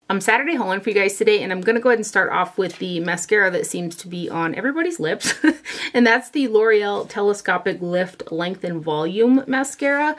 I'm Saturday hauling for you guys today, and I'm going to go ahead and start off with the mascara that seems to be on everybody's lips, and that's the L'Oreal Telescopic Lift Length and Volume Mascara.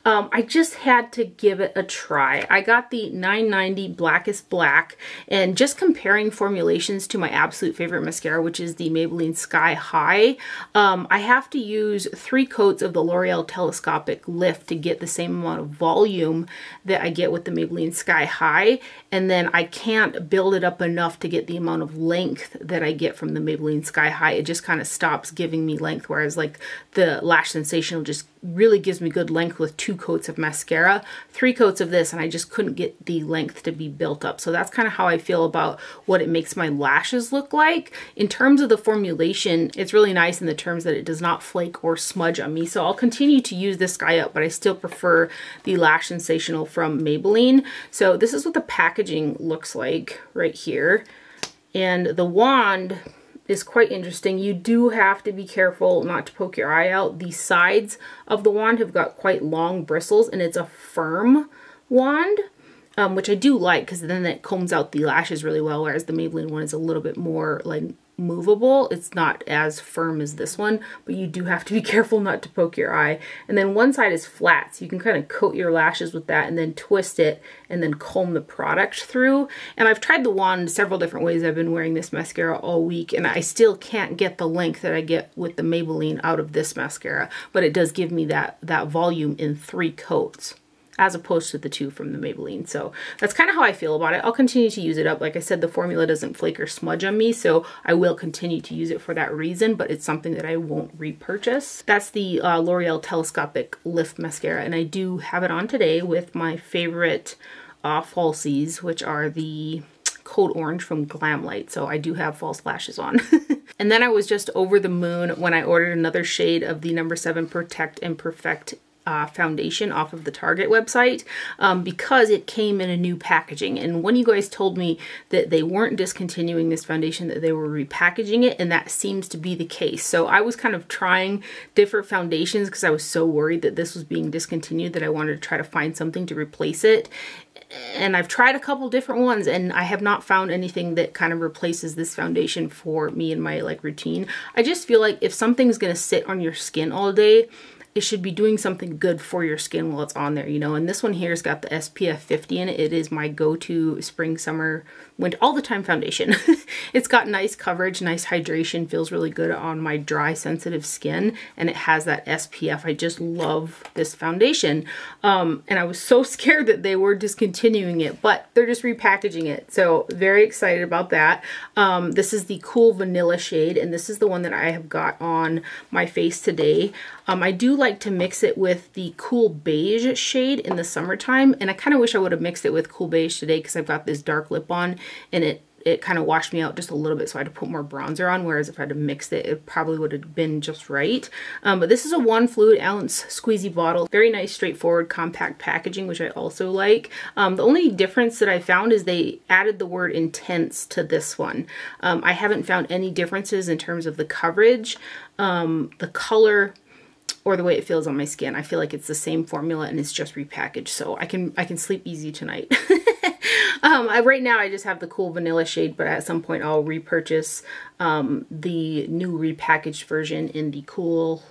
I just had to give it a try. I got the 990 Blackest Black, and just comparing formulations to my absolute favorite mascara, which is the Maybelline Sky High, I have to use 3 coats of the L'Oreal Telescopic Lift to get the same amount of volume that I get with the Maybelline Sky High, and then I can't build it up enough to get the amount of length that I get from the Maybelline Sky High. It just kind of stops giving me length, whereas like the Lash Sensational just really gives me good length with 2 coats of mascara. 3 coats of this and I just couldn't get the length to be built up. So that's kind of how I feel about what it makes my lashes look like. In terms of the formulation, it's really nice in the terms that it does not flake or smudge on me. So I'll continue to use this guy up, but I still prefer the Lash Sensational from Maybelline. So this is what the packaging looks like right here. And the wand is quite interesting. You do have to be careful not to poke your eye out. The sides of the wand have got quite long bristles, and it's a firm wand, which I do like because then it combs out the lashes really well, whereas the Maybelline one is a little bit more like movable. It's not as firm as this one, but you do have to be careful not to poke your eye. And then one side is flat, so you can kind of coat your lashes with that and then twist it and then comb the product through. And I've tried the wand several different ways. I've been wearing this mascara all week, and I still can't get the length that I get with the Maybelline out of this mascara, but it does give me that volume in 3 coats, as opposed to the 2 from the Maybelline. So that's kind of how I feel about it. I'll continue to use it up. Like I said, the formula doesn't flake or smudge on me, so I will continue to use it for that reason, but it's something that I won't repurchase. That's the L'Oreal Telescopic Lift Mascara, and I do have it on today with my favorite falsies, which are the Code Orange from Glamlight. So I do have false lashes on. And then I was just over the moon when I ordered another shade of the No. 7 Protect and Perfect foundation off of the Target website because it came in a new packaging. And when you guys told me that they weren't discontinuing this foundation, that they were repackaging it, and that seems to be the case. So I was kind of trying different foundations because I was so worried that this was being discontinued that I wanted to try to find something to replace it. And I've tried a couple different ones, and I have not found anything that kind of replaces this foundation for me in my like routine. I just feel like if something's gonna sit on your skin all day, it should be doing something good for your skin while it's on there, you know. And this one here has got the SPF 50 in it. It is my go-to spring, summer, winter, all the time foundation. It's got nice coverage, nice hydration, feels really good on my dry, sensitive skin, and it has that SPF. I just love this foundation. And I was so scared that they were discontinuing it, but they're just repackaging it. So very excited about that. This is the Cool Vanilla shade, and this is the one that I have got on my face today. I do like to mix it with the Cool Beige shade in the summertime, and I kind of wish I would have mixed it with Cool Beige today because I've got this dark lip on, and it kind of washed me out just a little bit, so I had to put more bronzer on, whereas if I had to mix it, it probably would have been just right. But this is a 1 fluid ounce squeezy bottle. Very nice, straightforward, compact packaging, which I also like. The only difference that I found is they added the word intense to this one. I haven't found any differences in terms of the coverage, the color, or the way it feels on my skin. I feel like it's the same formula and it's just repackaged, so I can sleep easy tonight. Right now I just have the Cool Vanilla shade, but at some point I'll repurchase the new repackaged version in the Cool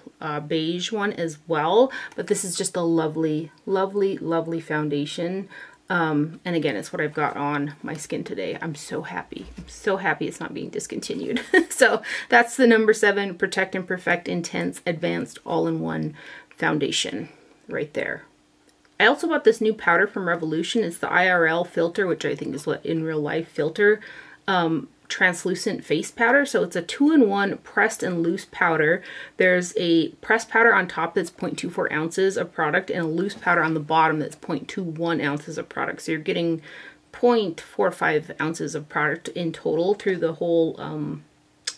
Beige one as well. But this is just a lovely, lovely, lovely foundation. And again, it's what I've got on my skin today. I'm so happy. I'm so happy it's not being discontinued. So that's the No. 7 Protect and Perfect Intense Advanced All-in-One Foundation right there. I also bought this new powder from Revolution. It's the IRL filter, which I think is what in real life filter. Translucent face powder. So it's a 2-in-1 pressed and loose powder. There's a pressed powder on top that's 0.24 ounces of product and a loose powder on the bottom that's 0.21 ounces of product. So you're getting 0.45 ounces of product in total through the whole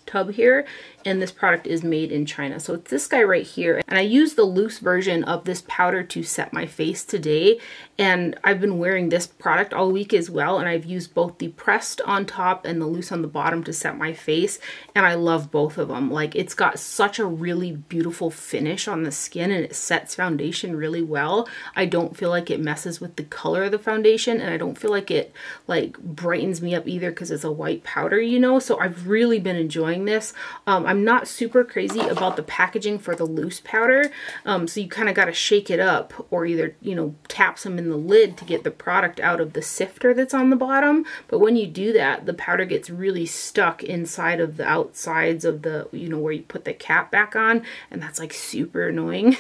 tub here, and this product is made in China. So it's this guy right here, and I used the loose version of this powder to set my face today, and I've been wearing this product all week as well, and I've used both the pressed on top and the loose on the bottom to set my face, and I love both of them. Like, it's got such a really beautiful finish on the skin, and it sets foundation really well. I don't feel like it messes with the color of the foundation, and I don't feel like it like brightens me up either because it's a white powder, you know. So I've really been enjoying this. I'm not super crazy about the packaging for the loose powder, so you kind of got to shake it up, or either, you know, tap some in the lid to get the product out of the sifter that's on the bottom. But when you do that, the powder gets really stuck inside of the outsides of the, you know, where you put the cap back on, and that's like super annoying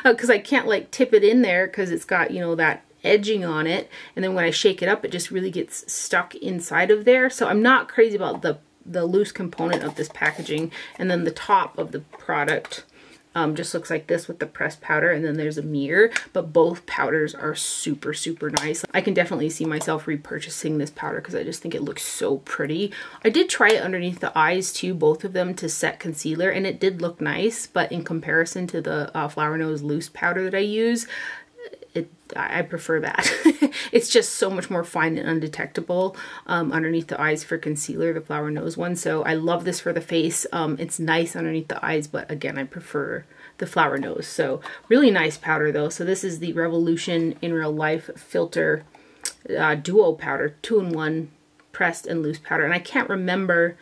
because I can't like tip it in there because it's got, you know, that edging on it, and then when I shake it up, it just really gets stuck inside of there. So I'm not crazy about the loose component of this packaging. And then the top of the product just looks like this with the pressed powder, and then there's a mirror, but both powders are super, super nice. I can definitely see myself repurchasing this powder because I just think it looks so pretty. I did try it underneath the eyes too, both of them, to set concealer, and it did look nice, but in comparison to the Flower Nose loose powder that I use, I prefer that. It's just so much more fine and undetectable underneath the eyes for concealer, the Flower Nose one. So I love this for the face. It's nice underneath the eyes, but again, I prefer the Flower Nose. So really nice powder though. So this is the Revolution in Real Life Filter Duo Powder, 2-in-1 pressed and loose powder. And I can't remember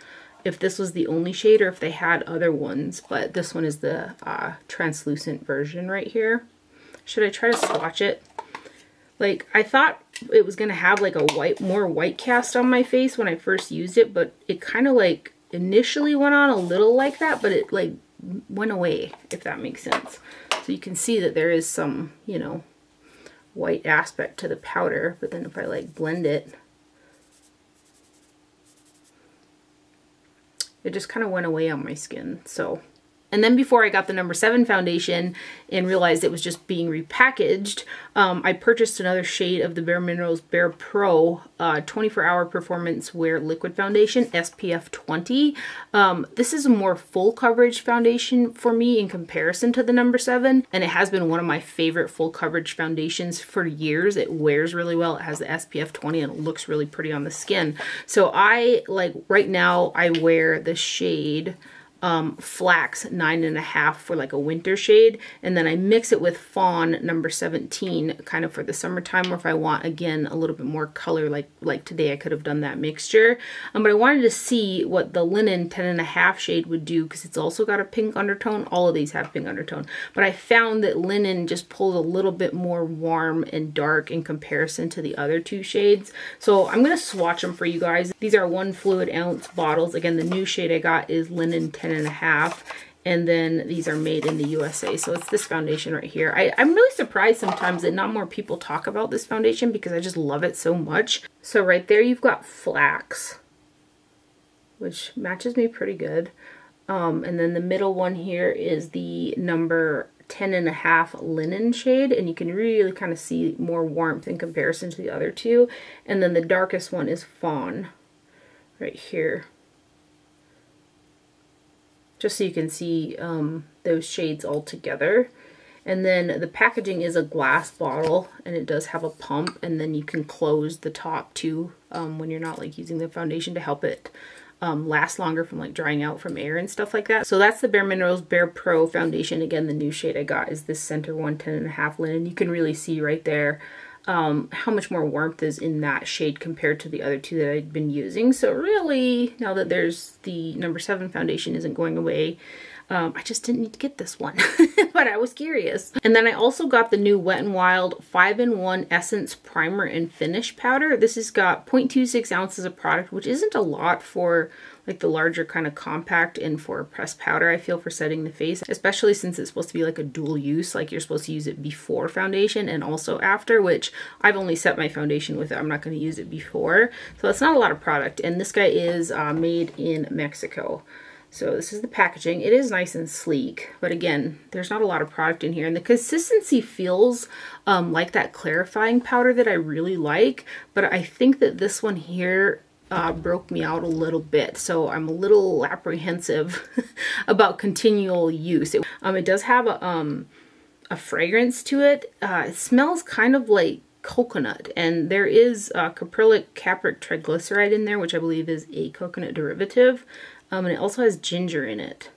if this was the only shade or if they had other ones, but this one is the translucent version right here. Should I try to swatch it? Like, I thought it was going to have like a more white cast on my face when I first used it, but it kind of like initially went on a little like that, but it like went away, if that makes sense. So you can see that there is some, you know, white aspect to the powder, but then if I like blend it, it just kind of went away on my skin. So, and then before I got the number 7 foundation and realized it was just being repackaged, I purchased another shade of the Bare Minerals Bare Pro 24-hour performance wear liquid foundation, SPF 20. This is a more full coverage foundation for me in comparison to the number 7, and it has been one of my favorite full coverage foundations for years. It wears really well. It has the SPF 20 and it looks really pretty on the skin. So I, like, right now I wear the shade Flax 9.5 for like a winter shade, and then I mix it with Fawn number 17 kind of for the summertime, or if I want again a little bit more color, like today I could have done that mixture. But I wanted to see what the Linen 10.5 shade would do because it's also got a pink undertone. All of these have pink undertone, but I found that Linen just pulls a little bit more warm and dark in comparison to the other 2 shades. So I'm gonna swatch them for you guys. These are 1 fluid ounce bottles. Again, the new shade I got is Linen 10.5, and then these are made in the USA. So it's this foundation right here. I'm really surprised sometimes that not more people talk about this foundation because I just love it so much. So right there you've got Flax, which matches me pretty good. And then the middle one here is the number 10.5 Linen shade, and you can really kind of see more warmth in comparison to the other 2. And then the darkest one is Fawn right here, just so you can see those shades all together. And then the packaging is a glass bottle, and it does have a pump, and then you can close the top too when you're not like using the foundation to help it last longer from like drying out from air and stuff like that. So that's the Bare Minerals Bare Pro foundation. Again, the new shade I got is this center one, 10.5 Linen. You can really see right there how much more warmth is in that shade compared to the other 2 that I'd been using. So really, now that there's the number 7 foundation isn't going away, I just didn't need to get this one, but I was curious. And then I also got the new Wet n Wild 5-in-1 Essence Primer and Finish Powder. This has got 0.26 ounces of product, which isn't a lot for like the larger kind of compact and for pressed powder, I feel, for setting the face, especially since it's supposed to be like a dual use, like you're supposed to use it before foundation and also after, which I've only set my foundation with it. I'm not going to use it before. So it's not a lot of product. And this guy is made in Mexico. So this is the packaging. It is nice and sleek, but again, there's not a lot of product in here, and the consistency feels like that clarifying powder that I really like, but I think that this one here broke me out a little bit, so I'm a little apprehensive about continual use. It does have a fragrance to it. It smells kind of like coconut, and there is caprylic capric triglyceride in there, which I believe is a coconut derivative, and it also has ginger in it.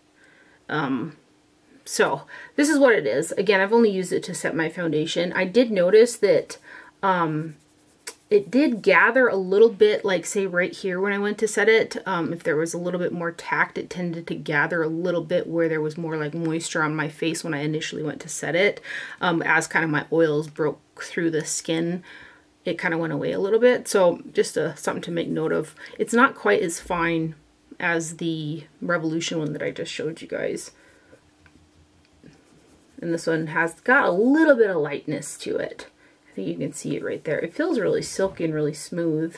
So this is what it is. Again, I've only used it to set my foundation. I did notice that it did gather a little bit, like say right here when I went to set it. If there was a little bit more tact, it tended to gather a little bit where there was more like moisture on my face when I initially went to set it. As kind of my oils broke through the skin, it kind of went away a little bit. So just something to make note of. It's not quite as fine as the Revolution one that I just showed you guys. And this one has got a little bit of lightness to it. I think you can see it right there. It feels really silky and really smooth.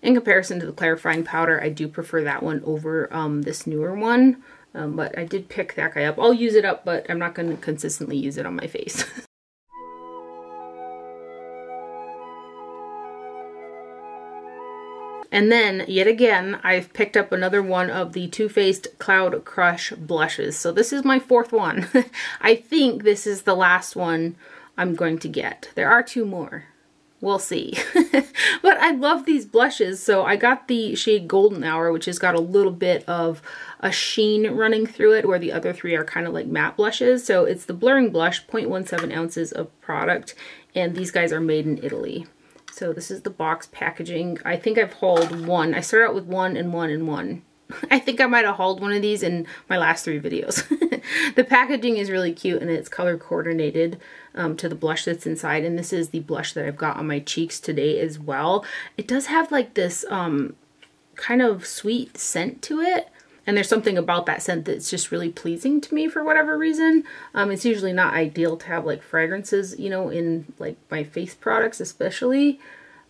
In comparison to the clarifying powder, I do prefer that one over this newer one. But I did pick that guy up. I'll use it up, but I'm not going to consistently use it on my face. And then, yet again, I've picked up another one of the Too Faced Cloud Crush blushes. So this is my fourth one. I think this is the last one I'm going to get. There are two more. We'll see. But I love these blushes. So I got the shade Golden Hour, which has got a little bit of a sheen running through it, where the other three are kind of like matte blushes. So it's the Blurring Blush, 0.17 ounces of product. And these guys are made in Italy. So this is the box packaging. I think I've hauled one. I started out with one and one and one. I think I might have hauled one of these in my last 3 videos. The packaging is really cute, and it's color coordinated to the blush that's inside. And this is the blush that I've got on my cheeks today as well. It does have like this kind of sweet scent to it. And there's something about that scent that's just really pleasing to me for whatever reason. It's usually not ideal to have like fragrances, you know, in like my face products especially.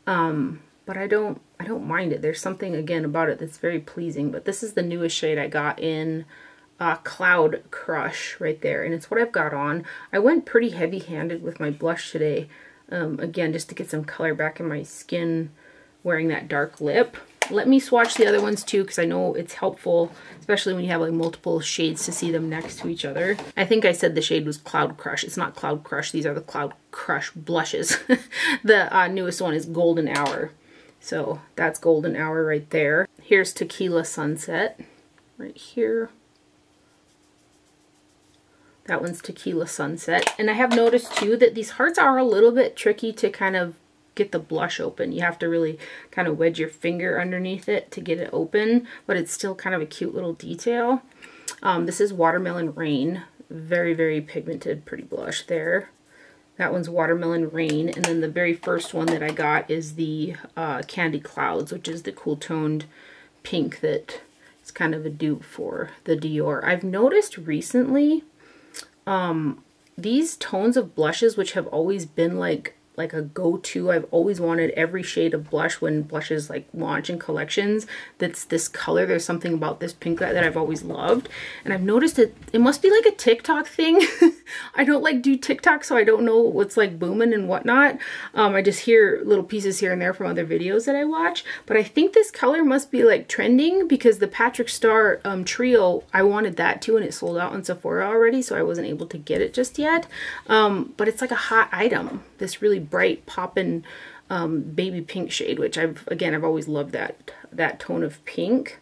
But I don't mind it. There's something again about it that's very pleasing. But this is the newest shade I got in Cloud Crush right there. And it's what I've got on. I went pretty heavy-handed with my blush today. Again, just to get some color back in my skin wearing that dark lip. Let me swatch the other ones too, because I know it's helpful, especially when you have like multiple shades, to see them next to each other. I think I said the shade was Cloud Crush. It's not Cloud Crush. These are the Cloud Crush blushes. The newest one is Golden Hour. So that's Golden Hour right there. Here's Tequila Sunset right here. That one's Tequila Sunset. And I have noticed too that these hearts are a little bit tricky to kind of get the blush open. You have to really kind of wedge your finger underneath it to get it open, but it's still kind of a cute little detail. This is Watermelon Rain. Very, very pigmented, pretty blush there. That one's Watermelon Rain. And then the very first one that I got is the Candy Clouds, which is the cool toned pink that is kind of a dupe for the Dior. I've noticed recently these tones of blushes, which have always been like a go-to. I've always wanted every shade of blush when blushes like launch in collections that's this color. There's something about this pink that I've always loved, and I've noticed that it must be like a TikTok thing. I don't like do TikTok, so I don't know what's like booming and whatnot. I just hear little pieces here and there from other videos that I watch, but I think this color must be like trending, because the Patrick Star trio, I wanted that too, and it sold out on Sephora already, so I wasn't able to get it just yet. But it's like a hot item, this really bright poppin' baby pink shade, which I've always loved that tone of pink.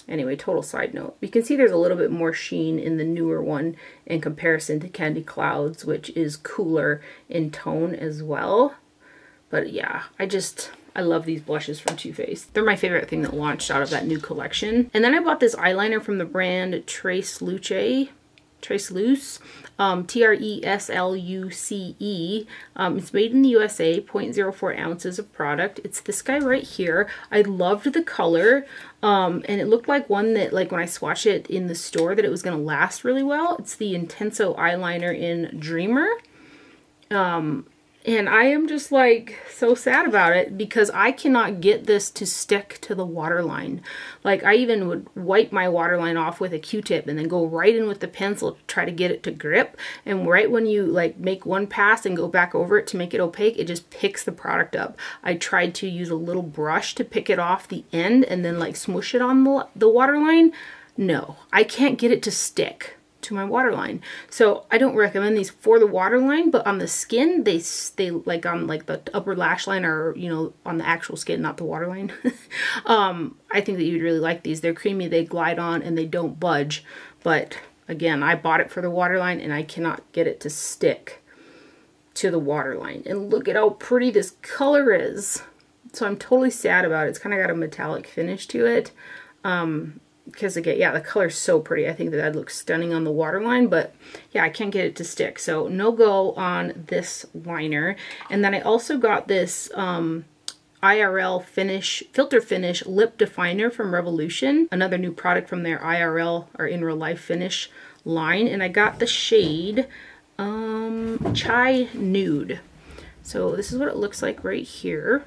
Anyway, total side note. You can see there's a little bit more sheen in the newer one in comparison to Candy Clouds, which is cooler in tone as well. But yeah, I love these blushes from Too Faced. They're my favorite thing that launched out of that new collection. And then I bought this eyeliner from the brand Treluce. Treluce, T-R-E-S-L-U-C-E. It's made in the USA, 0.04 ounces of product. It's this guy right here. I loved the color, and it looked like one that, like when I swatched it in the store, that it was going to last really well. It's the Intenso eyeliner in Dreamer. And And I am just like so sad about it because I cannot get this to stick to the waterline. Like I even would wipe my waterline off with a Q-tip and then go right in with the pencil to try to get it to grip. And right when you like make one pass and go back over it to make it opaque, it just picks the product up. I tried to use a little brush to pick it off the end and then like smoosh it on the waterline. No, I can't get it to stick to my waterline. So I don't recommend these for the waterline, but on the skin, they like on like the upper lash line or, you know, on the actual skin, not the waterline. I think that you'd really like these. They're creamy, they glide on, and they don't budge. But again, I bought it for the waterline and I cannot get it to stick to the waterline. And look at how pretty this color is. So I'm totally sad about it. It's kind of got a metallic finish to it. Because again, yeah, the color's so pretty. I think that looks stunning on the waterline, but yeah, I can't get it to stick. So no go on this liner. And then I also got this IRL finish, filter finish lip definer from Revolution. Another new product from their IRL or in real life finish line. And I got the shade Chai Nude. So this is what it looks like right here.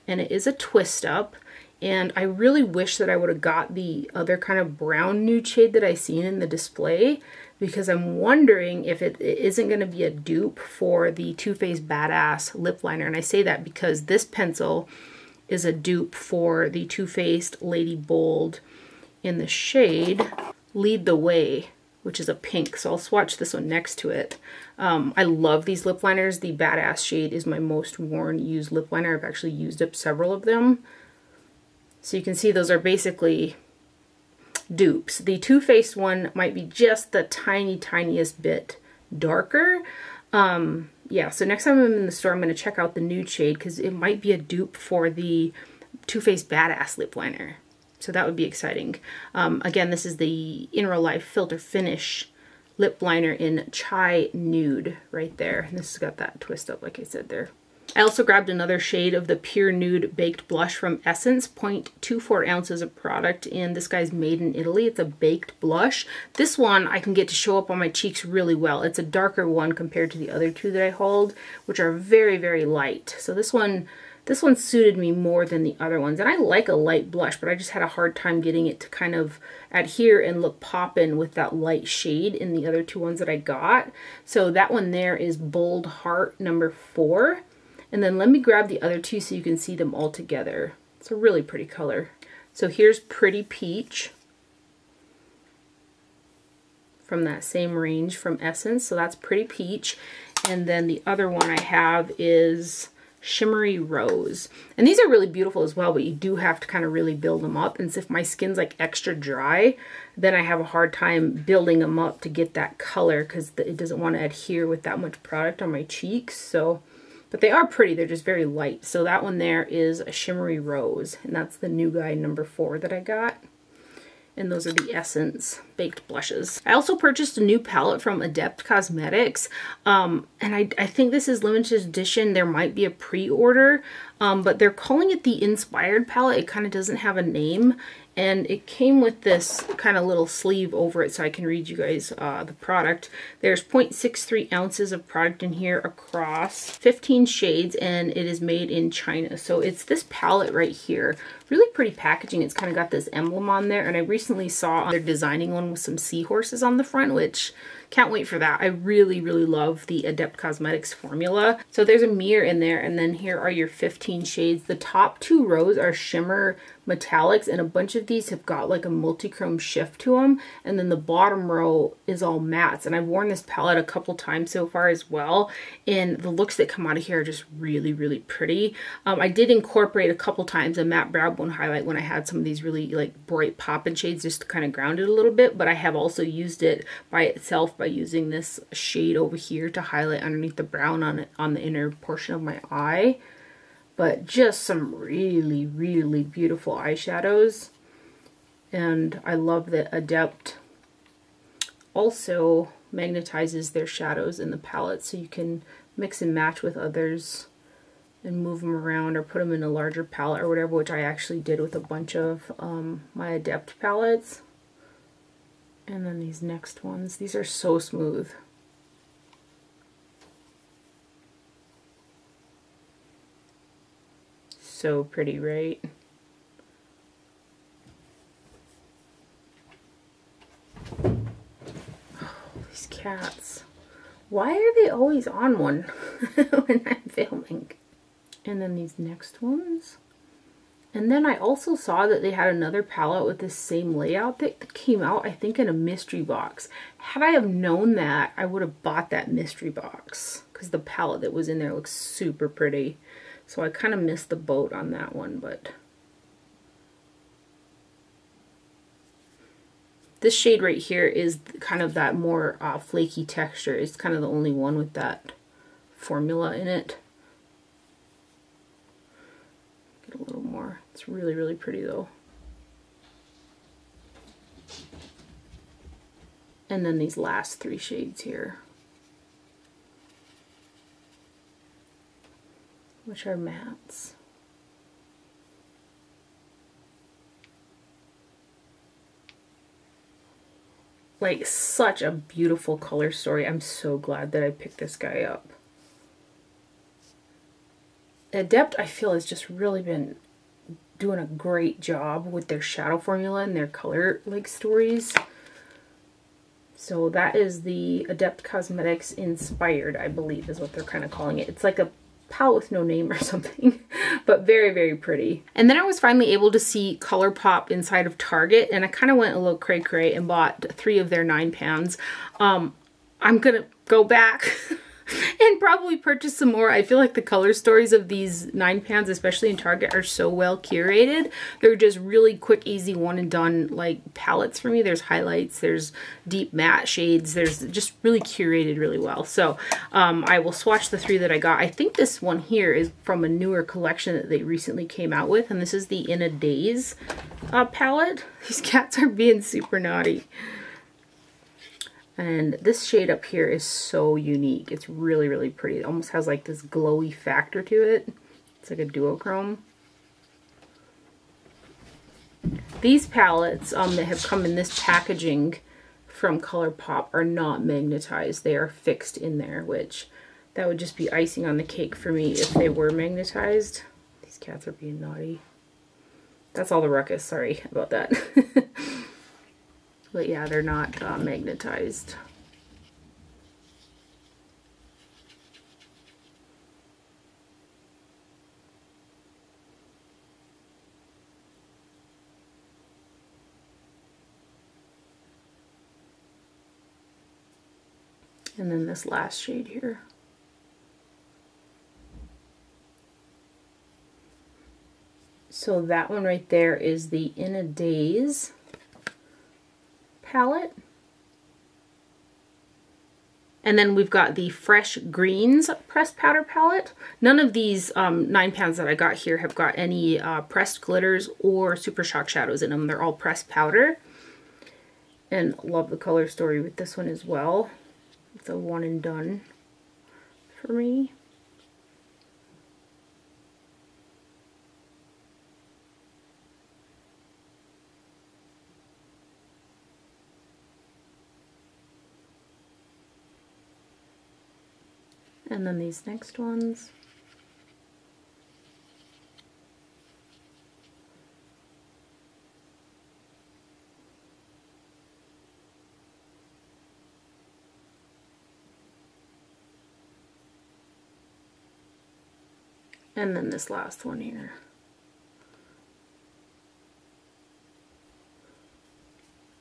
And it is a twist up. And I really wish that I would have got the other kind of brown nude shade that I seen in the display, because I'm wondering if it isn't going to be a dupe for the Too Faced Badass lip liner. And I say that because this pencil is a dupe for the Too Faced Lady Bold in the shade Lead the Way, which is a pink. So I'll swatch this one next to it. I love these lip liners. The Badass shade is my most worn used lip liner. I've actually used up several of them. So you can see those are basically dupes. The Too Faced one might be just the tiniest bit darker. Yeah, so next time I'm in the store, I'm going to check out the nude shade because it might be a dupe for the Too Faced Badass lip liner. So that would be exciting. Again, this is the In Real Life Filter Finish lip liner in Chai Nude right there. And this has got that twist up like I said there. I also grabbed another shade of the Pure Nude Baked Blush from Essence, 0.24 ounces of product, and this guy's made in Italy. It's a baked blush. This one I can get to show up on my cheeks really well. It's a darker one compared to the other two that I hold, which are very light. So this one suited me more than the other ones. And I like a light blush, but I just had a hard time getting it to kind of adhere and look poppin' with that light shade in the other two ones that I got. So that one there is Bold Heart number 4. And then let me grab the other two so you can see them all together. It's a really pretty color. So here's Pretty Peach from that same range from Essence. So that's Pretty Peach. And then the other one I have is Shimmery Rose. And these are really beautiful as well, but you do have to kind of really build them up. And so if my skin's like extra dry, then I have a hard time building them up to get that color because it doesn't want to adhere with that much product on my cheeks. So, but they are pretty, they're just very light. So that one there is a Shimmery Rose, and that's the new guy number 4 that I got. And those are the Essence baked blushes. I also purchased a new palette from Adept Cosmetics. And I think this is limited edition. There might be a pre-order, but they're calling it the Inspired palette. It kind of doesn't have a name. And it came with this kind of little sleeve over it so I can read you guys the product. There's 0.63 ounces of product in here across 15 shades, and it is made in China. So it's this palette right here. Really pretty packaging. It's kind of got this emblem on there, and I recently saw they're designing one with some seahorses on the front, which can't wait for that. I really love the Adept Cosmetics formula. So there's a mirror in there, and then here are your 15 shades. The top 2 rows are shimmer metallics, and a bunch of these have got like a multi-chrome shift to them, and then the bottom row is all mattes. And I've worn this palette a couple times so far as well, and the looks that come out of here are just really pretty. I did incorporate a couple times a matte brow bone highlight when I had some of these really like bright poppin' shades just to kind of ground it a little bit, but I have also used it by itself by using this shade over here to highlight underneath the brown on the inner portion of my eye. But just some really beautiful eyeshadows. And I love that Adept also magnetizes their shadows in the palette, so you can mix and match with others and move them around or put them in a larger palette or whatever, which I actually did with a bunch of my Adept palettes. And then these next ones, these are so smooth. so pretty, right? Oh, these cats. Why are they always on one when I'm filming? And then these next ones. And then I also saw that they had another palette with this same layout that came out, I think, in a mystery box. Had I have known that, I would have bought that mystery box because the palette that was in there looks super pretty. So I kind of missed the boat on that one, but this shade right here is kind of that more flaky texture. It's kind of the only one with that formula in it. Get a little more. It's really, really pretty though. And then these last three shades here, which are mattes. Like, such a beautiful color story. I'm so glad that I picked this guy up. Adept, I feel, has just really been doing a great job with their shadow formula and their color like stories. So that is the Adept Cosmetics Inspired, I believe is what they're kind of calling it. It's like a palette with no name or something, but very, very pretty. And then I was finally able to see Colourpop inside of Target, and I kind of went a little cray-cray and bought 3 of their 9 pans. I'm gonna go back and probably purchase some more. I feel like the color stories of these 9 pans, especially in Target, are so well curated. They're just really quick, easy, one and done like palettes for me. There's highlights, there's deep matte shades, there's just really curated really well. So I will swatch the 3 that I got. I think this one here is from a newer collection that they recently came out with, and this is the In a Daze palette. These cats are being super naughty. And this shade up here is so unique. It's really, really pretty. It almost has like this glowy factor to it. It's like a duochrome. These palettes that have come in this packaging from Colourpop are not magnetized. They are fixed in there, which that would just be icing on the cake for me if they were magnetized. These cats are being naughty. That's all the ruckus. Sorry about that. But yeah, they're not magnetized. And then this last shade here. So that one right there is the In a Daze palette. And then we've got the Fresh Greens pressed powder palette. None of these 9 pans that I got here have got any pressed glitters or super shock shadows in them. They're all pressed powder. And love the color story with this one as well. It's a one and done for me. And then these next ones. And then this last one here.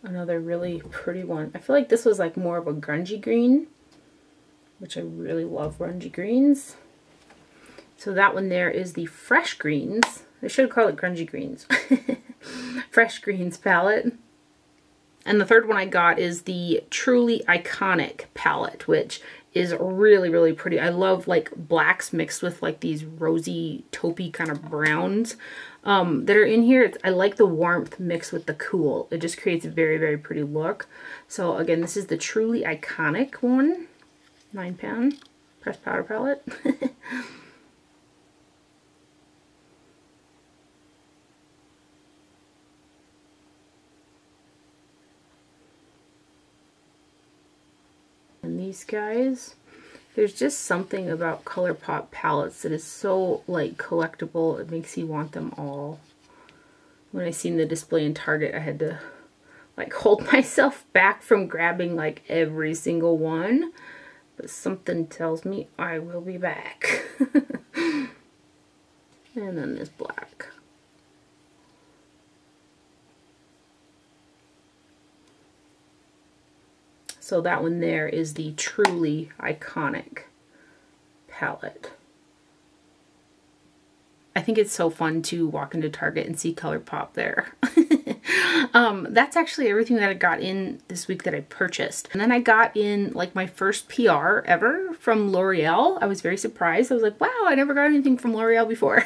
Another really pretty one. I feel like this was like more of a grungy green, which I really love grungy greens. So that one there is the Fresh Greens. I should call it grungy greens. Fresh Greens palette. And the third one I got is the Truly Iconic palette, which is really, really pretty. I love like blacks mixed with like these rosy taupey kind of browns that are in here. I like the warmth mixed with the cool. It just creates a very, very pretty look. So again, this is the Truly Iconic one. 9 pan pressed powder palette. And these guys. There's just something about Colourpop palettes that is so like collectible. It makes you want them all. When I seen the display in Target, I had to like hold myself back from grabbing like every single one. But something tells me I will be back. And then this black. So that one there is the truly iconic palette. I think it's so fun to walk into Target and see Colourpop there. That's actually everything that I got in this week that I purchased. And then I got in like my first PR ever from L'Oreal. I was very surprised. I was like, wow, I never got anything from L'Oreal before.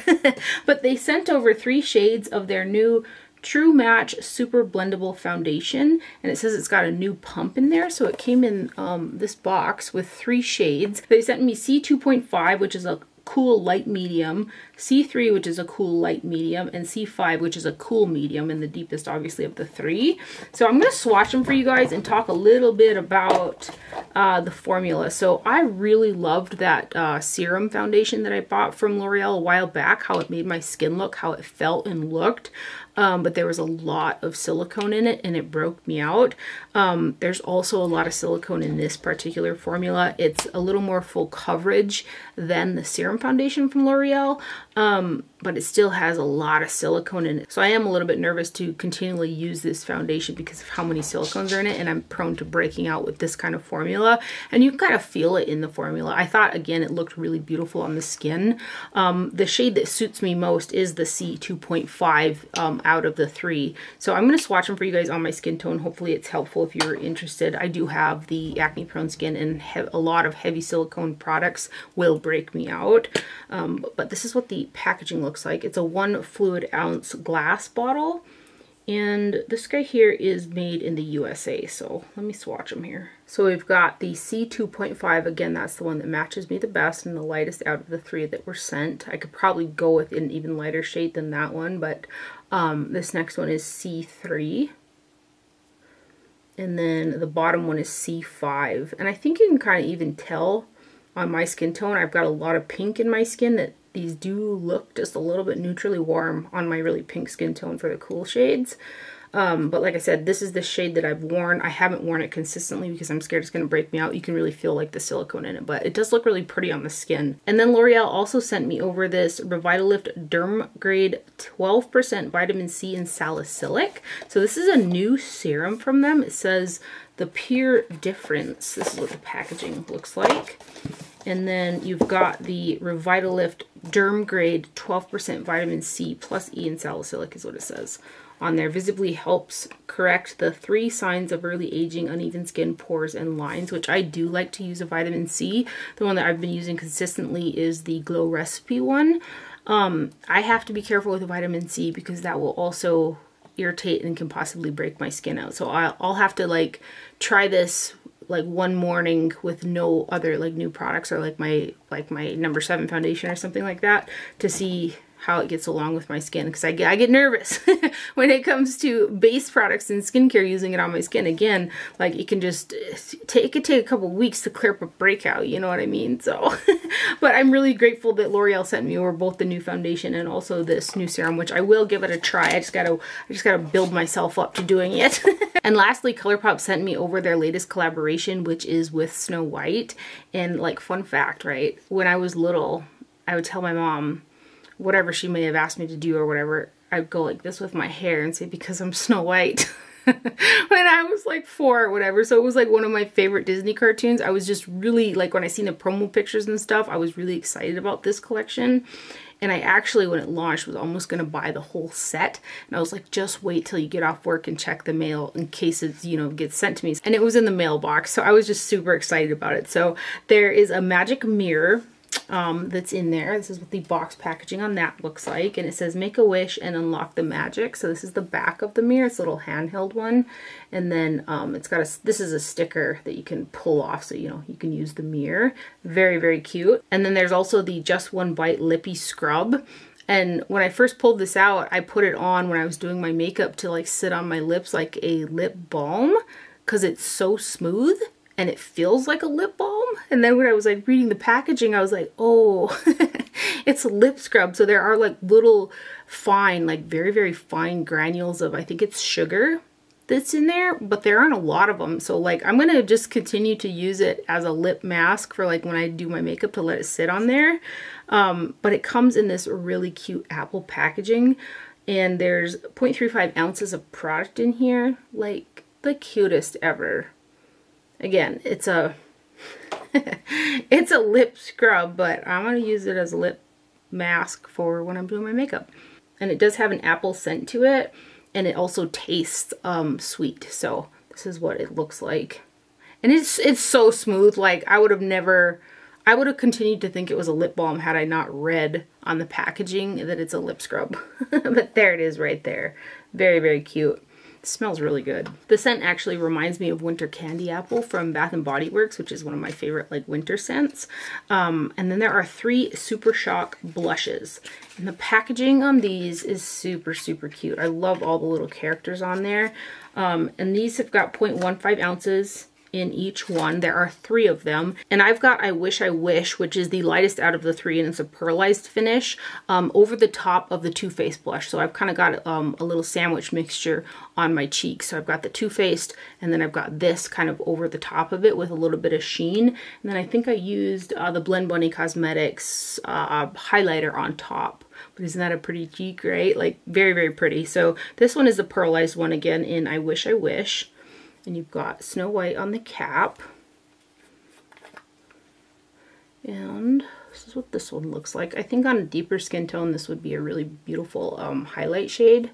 But they sent over 3 shades of their new True Match Super Blendable Foundation, and it says it's got a new pump in there. So it came in this box with 3 shades. They sent me C2.5, which is a cool light medium, C3, which is a cool light medium, and C5, which is a cool medium, and the deepest obviously of the 3. So I'm going to swatch them for you guys and talk a little bit about the formula. So I really loved that serum foundation that I bought from L'Oreal a while back, how it made my skin look, how it felt and looked. But there was a lot of silicone in it and it broke me out. There's also a lot of silicone in this particular formula. It's a little more full coverage than the serum foundation from L'Oreal, but it still has a lot of silicone in it. So I am a little bit nervous to continually use this foundation because of how many silicones are in it, and I'm prone to breaking out with this kind of formula. And you kind of feel it in the formula. I thought, again, it looked really beautiful on the skin. The shade that suits me most is the C2.5 out of the 3. So I'm going to swatch them for you guys on my skin tone. Hopefully it's helpful if you're interested. I do have the acne prone skin, and a lot of heavy silicone products will break me out. But this is what the packaging looks like. It's a 1 fluid ounce glass bottle, and this guy here is made in the USA. So let me swatch them here. So we've got the C2.5. Again, that's the one that matches me the best and the lightest out of the 3 that were sent. I could probably go with an even lighter shade than that one, but this next one is C3. And then the bottom one is C5. And I think you can kind of even tell on my skin tone, I've got a lot of pink in my skin, that these do look just a little bit neutrally warm on my really pink skin tone for the cool shades. But like I said, this is the shade that I've worn. I haven't worn it consistently because I'm scared it's going to break me out. You can really feel like the silicone in it, but it does look really pretty on the skin. And then L'Oreal also sent me over this Revitalift Derm Grade 12% vitamin C and salicylic. So this is a new serum from them. It says the Pure Difference. This is what the packaging looks like. And then you've got the Revitalift Derm Grade 12% vitamin C plus E and salicylic is what it says on there. Visibly helps correct the 3 signs of early aging, uneven skin, pores, and lines, which I do like to use a vitamin C. The one that I've been using consistently is the Glow Recipe one. I have to be careful with the vitamin C because that will also irritate and can possibly break my skin out. So I'll have to like try this like one morning with no other like new products, or like my number 7 foundation or something like that, to see how it gets along with my skin, because I get nervous when it comes to base products and skincare using it on my skin. Again, like it can just it could take a couple weeks to clear up a breakout, you know what I mean? So but I'm really grateful that L'Oreal sent me over both the new foundation and also this new serum, which I will give it a try. I just gotta build myself up to doing it. And lastly, Colourpop sent me over their latest collaboration, which is with Snow White. And like, fun fact, right, when I was little, I would tell my mom whatever she may have asked me to do or whatever, I'd go like this with my hair and say, because I'm Snow White. When I was like 4 or whatever. So it was like one of my favorite Disney cartoons. I was just really, like, when I seen the promo pictures and stuff, I was really excited about this collection. And I actually, when it launched, was almost going to buy the whole set. And I was like, just wait till you get off work and check the mail in case it's, you know, gets sent to me. And it was in the mailbox. So I was just super excited about it. So there is a magic mirror that's in there. This is what the box packaging on that looks like, and it says make a wish and unlock the magic. So this is the back of the mirror. It's a little handheld one, and then it's got this is a sticker that you can pull off, so you know you can use the mirror. Very, very cute. And then there's also the Just One Bite Lippy Scrub. And when I first pulled this out, I put it on when I was doing my makeup to like sit on my lips like a lip balm, because it's so smooth and it feels like a lip balm. And then when I was like reading the packaging, I was like, oh, it's a lip scrub. So there are like little fine, like very, very fine granules of, I think it's sugar that's in there, but there aren't a lot of them. So like I'm gonna just continue to use it as a lip mask for like when I do my makeup, to let it sit on there. But it comes in this really cute apple packaging, and there's 0.35 ounces of product in here, like the cutest ever. Again, it's a it's a lip scrub, but I'm gonna use it as a lip mask for when I'm doing my makeup. And it does have an apple scent to it, and it also tastes sweet. So this is what it looks like. And it's so smooth. Like I would have continued to think it was a lip balm had I not read on the packaging that it's a lip scrub. But there it is right there. Very, very cute. It smells really good. The scent actually reminds me of Winter Candy Apple from Bath & Body Works, which is one of my favorite like winter scents. And then there are 3 Super Shock blushes. And the packaging on these is super, super cute. I love all the little characters on there. And these have got 0.15 ounces in each one. There are 3 of them, and I've got I Wish I Wish, which is the lightest out of the 3, and it's a pearlized finish over the top of the Too Faced blush. So I've kind of got a little sandwich mixture on my cheeks. So I've got the Too Faced, and then I've got this kind of over the top of it with a little bit of sheen. And then I think I used the Blend Bunny Cosmetics highlighter on top. But isn't that a pretty cheek, right? Like very, very pretty. So this one is the pearlized one again in I Wish I Wish. And you've got Snow White on the cap. And this is what this one looks like. I think on a deeper skin tone, this would be a really beautiful highlight shade.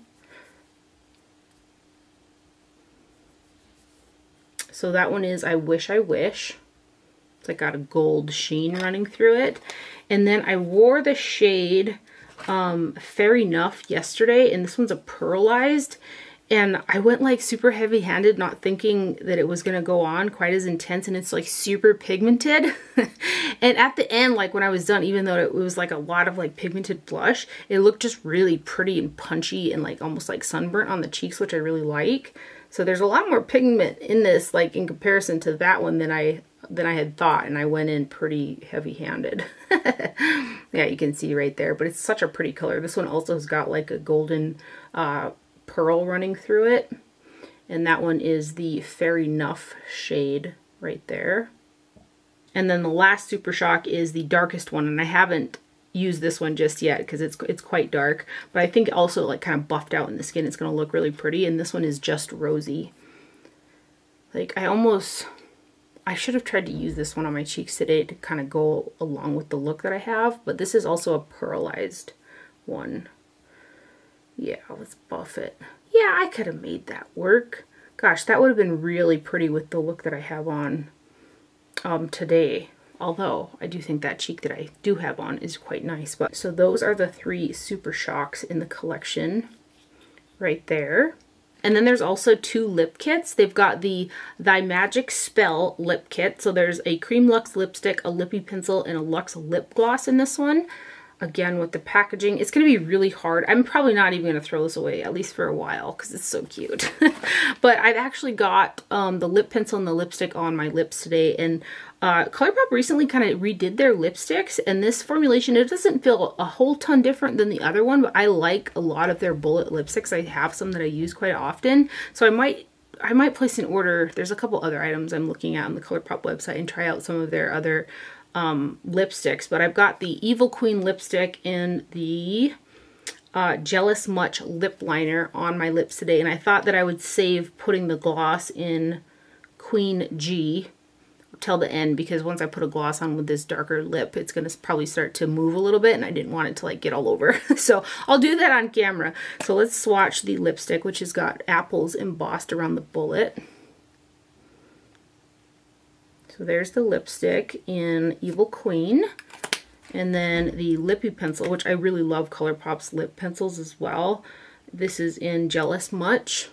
So that one is I Wish I Wish. It's like got a gold sheen running through it. And then I wore the shade Fair Enough yesterday, and this one's a pearlized. And I went like super heavy handed, not thinking that it was going to go on quite as intense, and it's like super pigmented. And at the end, like when I was done, even though it was like a lot of like pigmented blush, it looked just really pretty and punchy and like almost like sunburnt on the cheeks, which I really like. So there's a lot more pigment in this, like in comparison to that one than I had thought, and I went in pretty heavy handed. Yeah, you can see right there, but it's such a pretty color. This one also has got like a golden pearl running through it, and that one is the Fair Enough shade right there. And then the last Super Shock is the darkest one, and I haven't used this one just yet because it's quite dark, but I think also like kind of buffed out in the skin, it's going to look really pretty. And this one is just rosy. Like I should have tried to use this one on my cheeks today to kind of go along with the look that I have, but this is also a pearlized one. Yeah, let's buff it. Yeah, I could have made that work. Gosh, that would have been really pretty with the look that I have on today. Although, I do think that cheek that I do have on is quite nice. But so those are the 3 Super Shocks in the collection right there. And then there's also 2 lip kits. They've got the Thy Magic Spell lip kit. So there's a Cream Luxe lipstick, a lippy pencil, and a Luxe lip gloss in this one. Again, with the packaging, it's going to be really hard. I'm probably not even going to throw this away, at least for a while, because it's so cute. But I've actually got the lip pencil and the lipstick on my lips today, and Colourpop recently kind of redid their lipsticks, and this formulation, it doesn't feel a whole ton different than the other one, but I like a lot of their bullet lipsticks. I have some that I use quite often, so I might place an order. There's a couple other items I'm looking at on the Colourpop website and try out some of their other lipsticks, but I've got the Evil Queen lipstick and the Jealous Much lip liner on my lips today, and I thought that I would save putting the gloss in Queen G till the end, because once I put a gloss on with this darker lip, it's going to probably start to move a little bit, and I didn't want it to like get all over. So I'll do that on camera. So let's swatch the lipstick, which has got apples embossed around the bullet. So there's the lipstick in Evil Queen. And then the lippy pencil, which I really love Colourpop's lip pencils as well. This is in Jealous Much.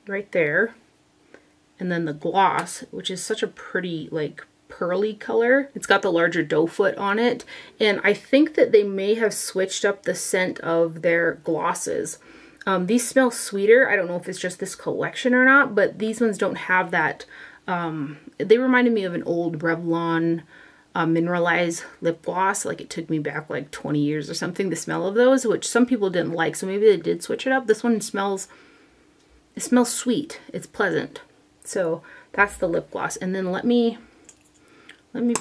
Right there. And then the gloss, which is such a pretty, like, pearly color. It's got the larger doe foot on it. And I think that they may have switched up the scent of their glosses. These smell sweeter. I don't know if it's just this collection or not, but these ones don't have that They reminded me of an old Revlon mineralized lip gloss. Like it took me back like 20 years or something, the smell of those, which some people didn't like, so maybe they did switch it up. This one smells, it smells sweet. It's pleasant. So that's the lip gloss. And then let me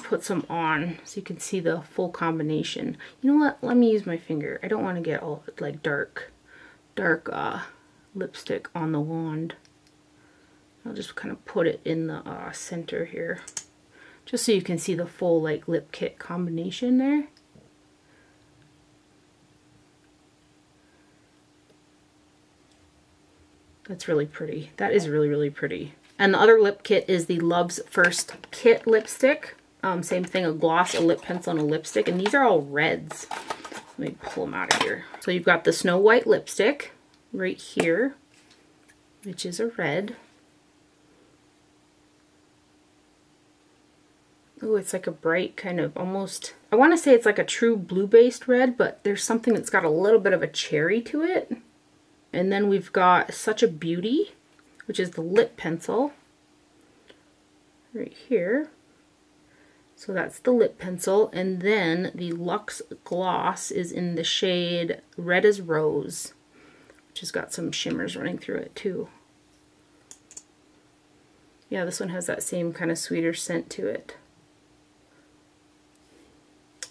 put some on so you can see the full combination. You know what? Let me use my finger. I don't want to get all like dark lipstick on the wand. I'll just kind of put it in the center here, just so you can see the full like lip kit combination there. That's really pretty. That is really, really pretty. And the other lip kit is the Love's First Kit lipstick. Same thing, a gloss, a lip pencil, and a lipstick. And these are all reds. Let me pull them out of here. So you've got the Snow White lipstick right here, which is a red. Oh, it's like a bright kind of almost, I want to say it's like a true blue-based red, but there's something that's got a little bit of a cherry to it. And then we've got Such a Beauty, which is the lip pencil right here. So that's the lip pencil. And then the Luxe Gloss is in the shade Red as Rose, which has got some shimmers running through it too. Yeah, this one has that same kind of sweeter scent to it.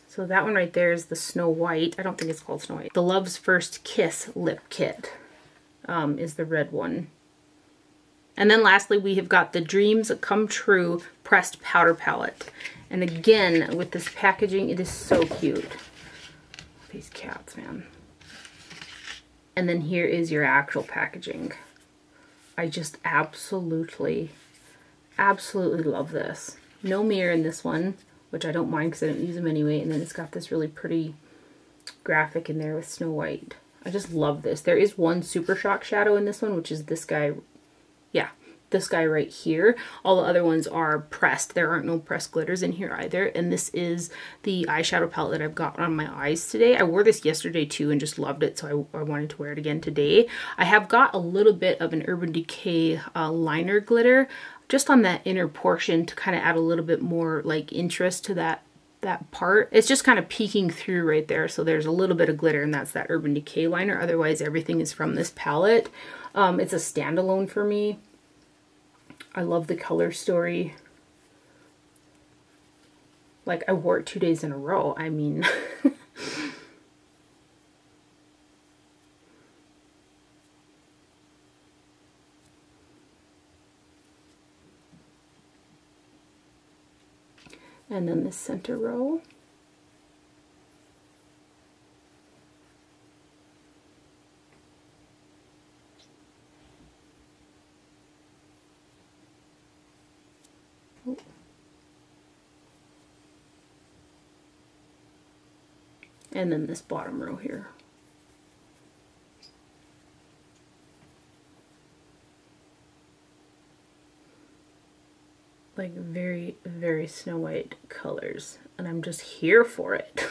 So that one right there is the Snow White. I don't think it's called Snow White. The Love's First Kiss lip kit is the red one. And then lastly, we have got the Dreams Come True pressed powder palette. And again, with this packaging, it is so cute. These cats, man. And then here is your actual packaging. I just absolutely love this. No mirror in this one, which I don't mind because I don't use them anyway. And then it's got this really pretty graphic in there with Snow White. I just love this. There is one Super Shock shadow in this one, which is this guy. Yeah, this guy right here. All the other ones are pressed. There aren't no pressed glitters in here either. And this is the eyeshadow palette that I've got on my eyes today. I wore this yesterday too and just loved it, so I wanted to wear it again today. I have got a little bit of an Urban Decay liner glitter just on that inner portion to kind of add a little bit more like interest to that part. It's just kind of peeking through right there, so there's a little bit of glitter, and that's that Urban Decay liner. Otherwise everything is from this palette. It's a standalone for me. I love the color story. Like, I wore it 2 days in a row. I mean, and then the center row. And then this bottom row here. Like very, very Snow White colors. And I'm just here for it.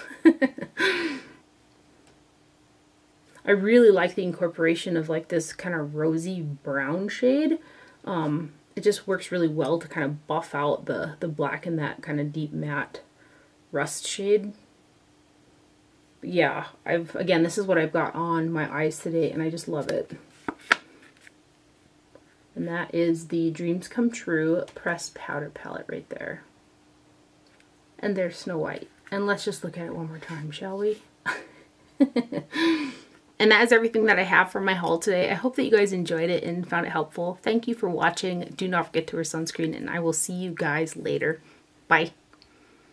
I really like the incorporation of like this kind of rosy brown shade. It just works really well to kind of buff out the black and that kind of deep matte rust shade. Yeah, again, this is what I've got on my eyes today, and I just love it. And that is the Dreams Come True pressed powder palette right there. And there's Snow White. And let's just look at it one more time, shall we? And that is everything that I have for my haul today. I hope that you guys enjoyed it and found it helpful. Thank you for watching. Do not forget to wear sunscreen, and I will see you guys later. Bye.